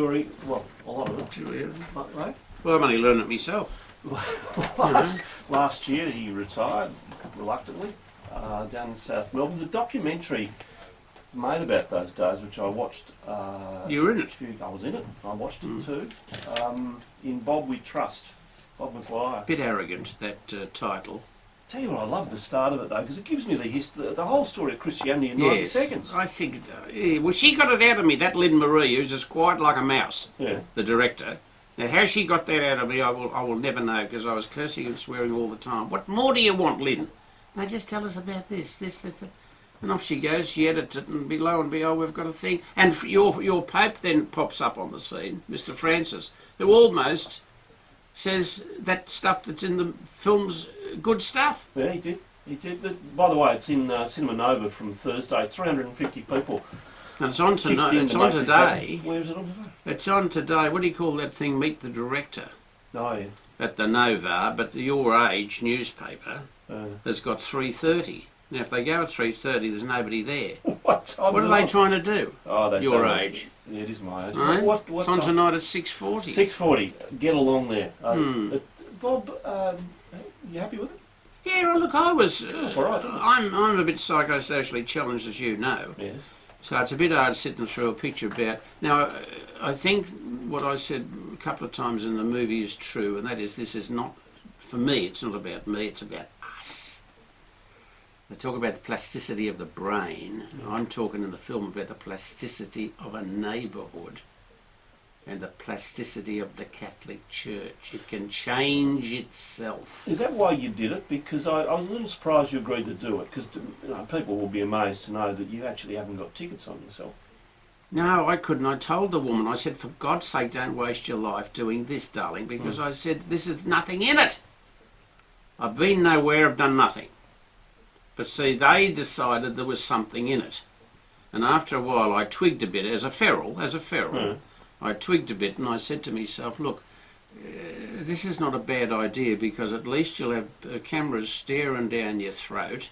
story, well, a lot of it. Yeah. Right? Well, I'm only learning it myself. Last year he retired, reluctantly, down in South Melbourne. There's a documentary made about those days, which I watched. You were in it? I was in it. I watched it too. In Bob We Trust, Bob Maguire. Bit arrogant, that title. Tell you what, I love the start of it though, because it gives me the whole story of Christianity in 90 seconds. I think, well, she got it out of me, that Lynn Marie, who's as quiet like a mouse, the director. Now, how she got that out of me, I will never know, because I was cursing and swearing all the time. What more do you want, Lynn? No, just tell us about this. And off she goes, she edits it, and lo and behold, we've got a thing. And your Pope then pops up on the scene, Mr. Francis, who almost says that stuff that's in the film's good stuff. Yeah, he did. He did. By the way, it's in Cinema Nova from Thursday. 350 people. And it's on today. Where is it on today? It's on today. What do you call that thing? Meet the Director. Oh, yeah. At the Nova, but the Your Age newspaper has got 3:30. Now, if they go at 3:30, there's nobody there. What are they trying to do? Oh, Your Age. Yeah, it is my age. Right? What's it's on tonight at 6:40. 6:40. Get along there. Bob, you happy with it? Yeah, well, look, I was... all right, I'm a bit psychosocially challenged, as you know. Yes. So it's a bit hard sitting through a picture about... Now, I think what I said a couple of times in the movie is true, and that is this is not... For me, it's not about me, it's about us. They talk about the plasticity of the brain. I'm talking in the film about the plasticity of a neighbourhood and the plasticity of the Catholic Church. It can change itself. Is that why you did it? Because I was a little surprised you agreed to do it, because people will be amazed to know that you actually haven't got tickets on yourself. No, I couldn't. I told the woman, I said, for God's sake, don't waste your life doing this, darling, because I said, this is nothing in it. I've been nowhere, I've done nothing. But see, they decided there was something in it. And after a while, I twigged a bit, as a feral, I twigged a bit and I said to myself, look, this is not a bad idea, because at least you'll have cameras staring down your throat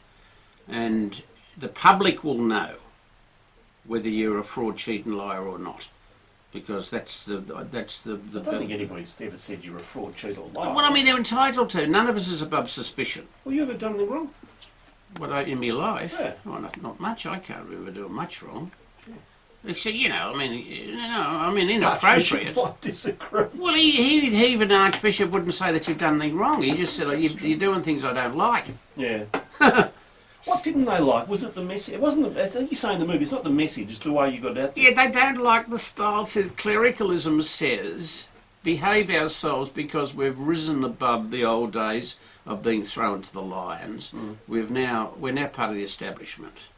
and the public will know whether you're a fraud, cheat and liar or not. Because that's the I don't think anybody's ever said you're a fraud, cheat or liar. Well, I mean, they're entitled to. None of us is above suspicion. Well, you ever done anything wrong? What, in my life? Yeah. Well, not much. I can't remember doing much wrong. Except, inappropriate. I disagree. Well, even an archbishop wouldn't say that you've done anything wrong. He just said, you're doing things I don't like. Yeah. What didn't they like? Was it the message? It wasn't I think you say in the movie, it's not the message, it's the way you got out there. Yeah, they don't like the style. Clericalism says, behave ourselves because we've risen above the old days of being thrown to the lions. We're now part of the establishment.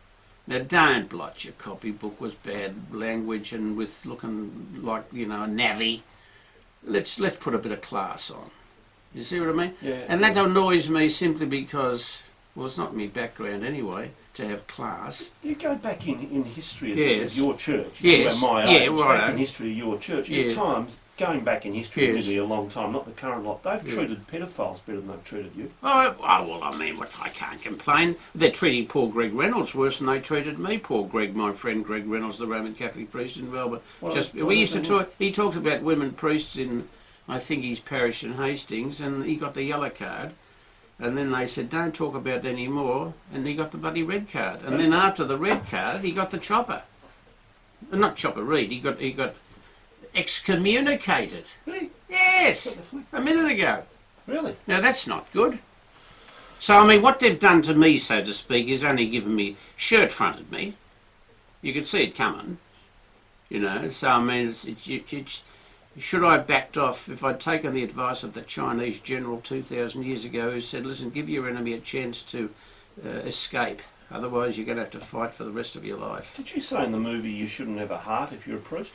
Now, don't blot your copybook with bad language and with looking like, a navvy. Let's put a bit of class on. You see what I mean? Yeah. And that annoys me simply because, well, it's not my background anyway, to have class. You go back in history Yes. of your church. Yes. My Yeah, age, right. back in history of your church. Yeah. At times, going back in history, Yes. really a long time, not the current lot, they've treated pedophiles better than they've treated you. Oh, well, I mean, I can't complain. They're treating poor Greg Reynolds worse than they treated me. Poor Greg, my friend Greg Reynolds, the Roman Catholic priest in Melbourne. He talked about women priests in, I think, his parish in Hastings, and he got the yellow card. And then they said, don't talk about that anymore, and he got the bloody red card. And then after the red card, he got the chopper. Not chopper read, he got excommunicated. Really? Yes, a minute ago. Really? Now that's not good. So, I mean, what they've done to me, so to speak, is only given me, shirt-fronted me. You could see it coming, So, I mean, should I have backed off if I'd taken the advice of the Chinese general 2,000 years ago who said, listen, give your enemy a chance to escape. Otherwise, you're going to have to fight for the rest of your life. Did you say in the movie you shouldn't have a heart if you're a priest?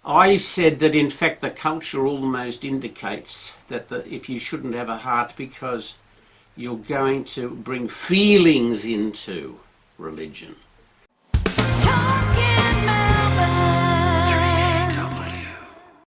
I said that, in fact, the culture almost indicates that if you shouldn't have a heart because you're going to bring feelings into religion.